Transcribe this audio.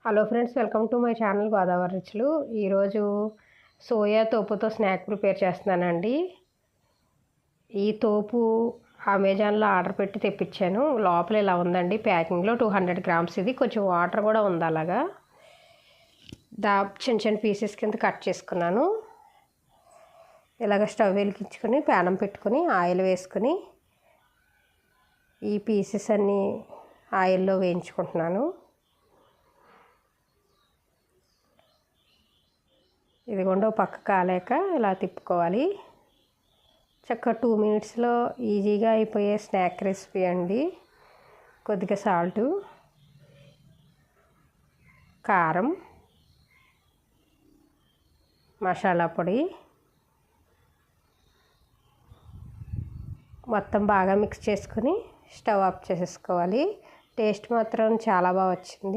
Hello friends, welcome to my channel Godavari రుచులు. ఈరోజు soya తోపుతో snack prepare చేస్తున్నానండి. ఈ తోపు అమెజాన్లో ఆర్డర్ పెట్టి తెప్పించాను. లోపల ఇలా ఉందండి ప్యాకింగ్లో. 200 గ్రామ్స్ ఇది. కొంచెం వాటర్ కూడా ఉంది. అలాగా చిన్న చిన్న పీసెస్ కింద కట్ చేసుకున్నాను. ఇలాగ స్టవ్ వెలిగించుకొని ప్యానం పెట్టుకొని ఆయిల్ వేసుకొని ఈ పీసెస్ అన్నీ ఆయిల్లో వేయించుకుంటున్నాను. ఇదిగోండి, పక్క కాలేక ఇలా తిప్పుకోవాలి. చక్కగా 2 మినిట్స్లో ఈజీగా అయిపోయే స్నాక్ రెసిపీ అండి. కొద్దిగా సాల్టు, కారం, మసాలా పొడి మొత్తం బాగా మిక్స్ చేసుకుని స్టవ్ ఆఫ్ చేసేసుకోవాలి. టేస్ట్ మాత్రం చాలా బాగా వచ్చింది.